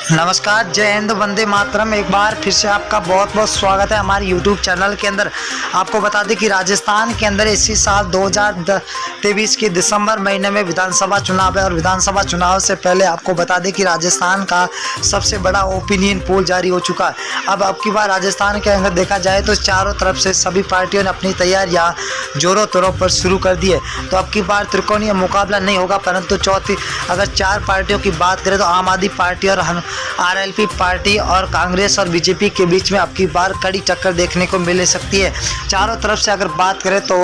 नमस्कार, जय हिंद, वंदे मातरम। एक बार फिर से आपका बहुत बहुत स्वागत है हमारे YouTube चैनल के अंदर। आपको बता दें कि राजस्थान के अंदर इसी साल 2023 के दिसंबर महीने में विधानसभा चुनाव है और विधानसभा चुनाव से पहले आपको बता दें कि राजस्थान का सबसे बड़ा ओपिनियन पोल जारी हो चुका है। अब की बार राजस्थान के अंदर देखा जाए तो चारों तरफ से सभी पार्टियों ने अपनी तैयारियां जोरों तौरों पर शुरू कर दी है। तो अब की बार त्रिकोणीय मुकाबला नहीं होगा, परंतु चौथी अगर चार पार्टियों की बात करें तो आम आदमी पार्टी और आरएलपी पार्टी और कांग्रेस और बीजेपी के बीच में अब की बार कड़ी टक्कर देखने को मिल सकती है। चारों तरफ से अगर बात करें तो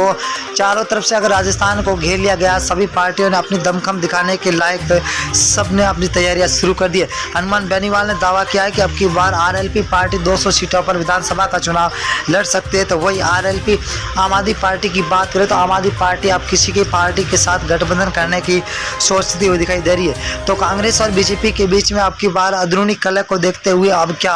चारों तरफ से अगर राजस्थान को घेर लिया गया, सभी पार्टियों ने अपनी दमखम दिखाने के लायक सबने अपनी तैयारियां शुरू कर दी है। हनुमान बेनीवाल ने दावा किया है कि अब की बार आरएलपी पार्टी 200 सीटों पर विधानसभा का चुनाव लड़ सकती है। तो वही आरएलपी आम आदमी पार्टी की बात करें तो आम आदमी पार्टी अब किसी की पार्टी के साथ गठबंधन करने की सोचती हुई दिखाई दे रही है। तो कांग्रेस और बीजेपी के बीच में अब की बार अंदरूनी कलह को देखते हुए अब क्या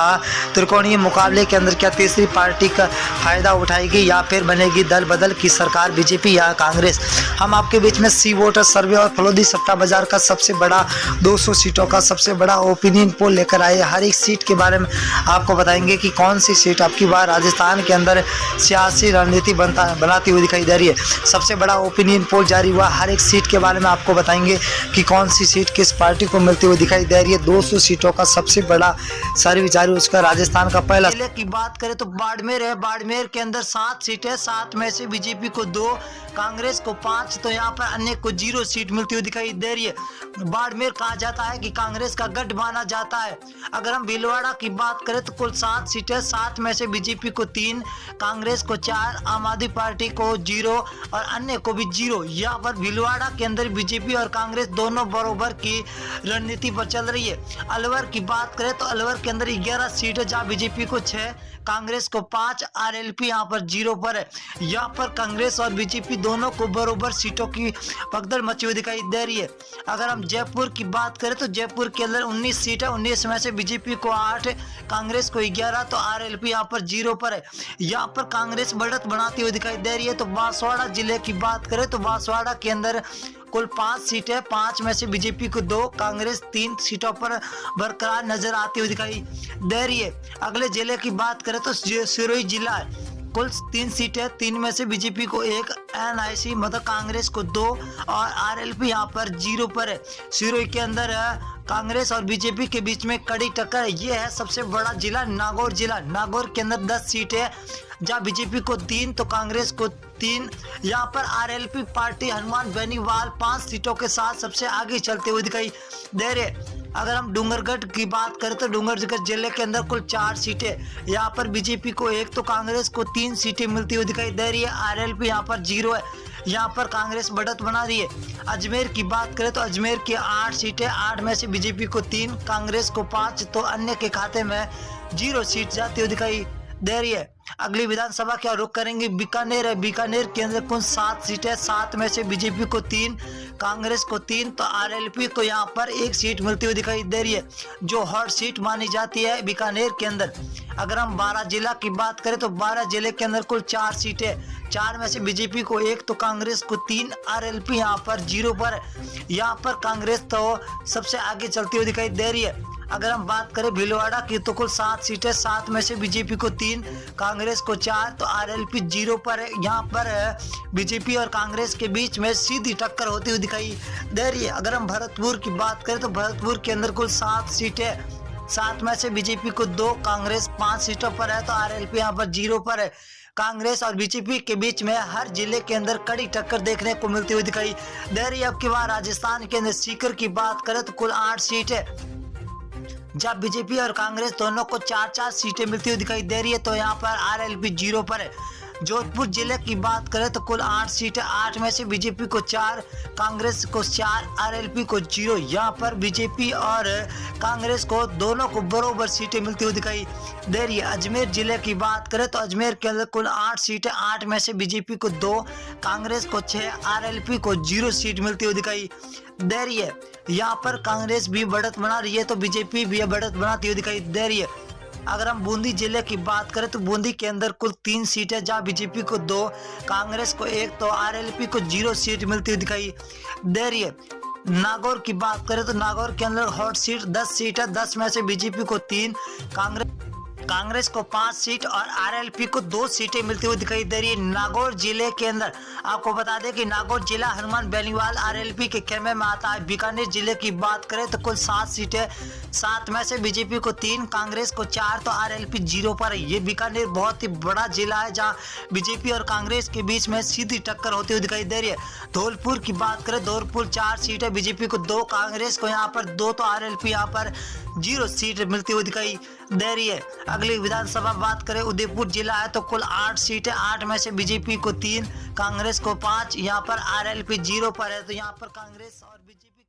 त्रिकोणीय मुकाबले के अंदर क्या तीसरी पार्टी का फायदा उठाएगी या फिर बनेगी दल बदल की सरकार, बीजेपी या कांग्रेस। हम आपके बीच में सी वोटर सर्वे और फलोदी सट्टा बाजार का सबसे बड़ा 200 सीटों का सबसे बड़ा ओपिनियन पोल लेकर आए। हर एक सीट के बारे में आपको बताएंगे कि कौन सी सीट अब की बार राजस्थान के अंदर सियासी रणनीति बनाती हुई दिखाई दे रही है। सबसे बड़ा ओपिनियन पोल जारी हुआ, हर एक सीट के बारे में आपको बताएंगे कि कौन सी सीट किस पार्टी को मिलती हुई दिखाई दे रही है। 200 सीटों का सबसे बड़ा सर्वे जारी, उसका राजस्थान का पहला। जिले की बात करें तो बाड़मेर है। बाड़मेर के अंदर 7 सीटें, 7 में से बीजेपी को 2, कांग्रेस को 5, तो यहाँ पर अन्य को 0 सीट मिलती हुई दिखाई दे रही है। बाड़मेर कहा जाता है कि कांग्रेस का गढ़ माना जाता है। अगर हम भीलवाड़ा की बात करें तो कुल 7 सीटें, 7 में से बीजेपी को 3, कांग्रेस को 4, आम आदमी पार्टी को 0 और अन्य को भी 0। यहाँ पर भीलवाड़ा के अंदर बीजेपी और कांग्रेस दोनों बराबर की रणनीति पर चल रही है। अलवर की बात करें तो अलवर के अंदर 11 सीट है, जहाँ बीजेपी को 6, कांग्रेस को 5, आरएलपी यहाँ पर 0 पर है। यहाँ पर कांग्रेस और बीजेपी दोनों को बराबर सीटों की भगदड़ मची हुई दिखाई दे रही है। अगर हम जयपुर की बात करें तो जयपुर के अंदर 19 सीट है, 19 में से बीजेपी को 8, कांग्रेस को 11, तो आरएलपी यहाँ पर 0 पर है। यहाँ पर कांग्रेस बढ़त बनाती हुई दिखाई दे रही है। तो बांसवाड़ा जिले की बात करें तो बांसवाड़ा के अंदर कुल 5 सीटें, 5 में से बीजेपी को 2, कांग्रेस 3 सीटों पर बरकरार नजर आती हुई दिखाई दे रही है। अगले जिले की बात करें तो सिरोही जिला है। कुल 3 सीटें, 3 में से बीजेपी को 1, एनआईसी मतलब कांग्रेस को 2 और आरएलपी यहाँ पर 0 पर है। सिरोही के अंदर कांग्रेस और बीजेपी के बीच में कड़ी टक्कर है। ये है सबसे बड़ा जिला नागौर जिला। नागौर के अंदर 10 सीटें, जहाँ बीजेपी को 3 तो कांग्रेस को 3। यहाँ पर आरएलपी पार्टी हनुमान बेनीवाल 5 सीटों के साथ सबसे आगे चलते हुए दिखाई दे रहे। अगर हम डूंगरगढ़ की बात करें तो डूंगरगढ़ जिले के अंदर कुल 4 सीटें, यहाँ पर बीजेपी को 1 तो कांग्रेस को 3 सीटें मिलती हुई दिखाई दे रही है। आरएलपी यहाँ पर 0 है, यहाँ पर कांग्रेस बढ़त बना रही है। अजमेर की बात करें तो अजमेर की 8 सीटें, 8 में से बीजेपी को 3, कांग्रेस को 5, तो अन्य के खाते में 0 सीट जाती हुई दिखाई दे रही है। अगली विधानसभा क्या रुख करेंगे, बीकानेर है। बीकानेर के अंदर कुल 7 सीटें, 7 में से बीजेपी को 3, कांग्रेस को 3, तो आरएलपी को यहाँ पर 1 सीट मिलती हुई दिखाई दे रही है, जो हॉट सीट मानी जाती है बीकानेर के अंदर। अगर हम 12 जिला की बात करें तो 12 जिले के अंदर कुल 4 सीटें, 4 में से बीजेपी को 1 तो कांग्रेस को 3, आरएलपी यहाँ पर 0 पर। यहाँ पर कांग्रेस तो सबसे आगे चलती हुई दिखाई दे रही है। अगर हम बात करें भीलवाड़ा की तो कुल 7 सीटें, 7 में से बीजेपी को 3, कांग्रेस को 4, तो आरएलपी 0 पर है। यहाँ पर बीजेपी और कांग्रेस के बीच में सीधी टक्कर होती हुई दिखाई दे रही है। अगर हम भरतपुर की बात करें तो भरतपुर के अंदर कुल 7 सीटें, 7 में से बीजेपी को 2, कांग्रेस 5 सीटों पर है, तो आरएलपी यहाँ पर 0 पर है। कांग्रेस और बीजेपी के बीच में हर जिले के अंदर कड़ी टक्कर देखने को मिलती हुई दिखाई दे रही है। अब की बार राजस्थान के अंदर सीकर की बात करें तो कुल 8 सीटें, जब बीजेपी और कांग्रेस दोनों को 4-4 सीटें मिलती हुई दिखाई दे रही है, तो यहाँ पर आरएलपी 0 पर है। जोधपुर जिले की बात करें तो कुल 8 सीटें, 8 में से बीजेपी को 4, कांग्रेस को 4, आरएलपी को 0। यहाँ पर बीजेपी और कांग्रेस को दोनों को बराबर सीटें मिलती हुई दिखाई दे रही है। अजमेर जिले की बात करें तो अजमेर के अंदर कुल 8 सीटें, 8 में से बीजेपी को 2, कांग्रेस को 6, आरएलपी को 0 सीट मिलती हुई दिखाई दे रही है। यहाँ पर कांग्रेस भी बढ़त बना रही है तो बीजेपी भी बढ़त बनाती हुई दिखाई दे रही है। अगर हम बूंदी जिले की बात करें तो बूंदी के अंदर कुल 3 सीटें, जहां बीजेपी को 2, कांग्रेस को 1 तो आरएलपी को 0 सीट मिलती हुई दिखाई दे रही है। नागौर की बात करें तो नागौर के अंदर हॉट सीट 10 सीट है। 10 में से बीजेपी को 3, कांग्रेस को 5 सीट और आरएलपी को 2 सीटें मिलती हुई दिखाई दे रही है। नागौर जिले के अंदर आपको बता दें कि नागौर जिला हनुमान बेनीवाल आरएलपी के खेमे में आता है। बीकानेर जिले की बात करें तो कुल 7 सीटें, 7 में से बीजेपी को 3, कांग्रेस को 4 तो आरएलपी 0 पर है। ये बीकानेर बहुत ही बड़ा जिला है जहां बीजेपी और कांग्रेस के बीच में सीधी टक्कर होती हुई दिखाई दे रही है। धौलपुर की बात करें, धौलपुर 4 सीटें, बीजेपी को 2, कांग्रेस को यहाँ पर 2 तो आरएलपी यहाँ पर 0 सीट मिलती हुई दिखाई दे रही है। अगली विधानसभा बात करें, उदयपुर जिला है तो कुल 8 सीटें, 8 में से बीजेपी को 3, कांग्रेस को 5, यहाँ पर आरएलपी 0 पर है। तो यहाँ पर कांग्रेस और बीजेपी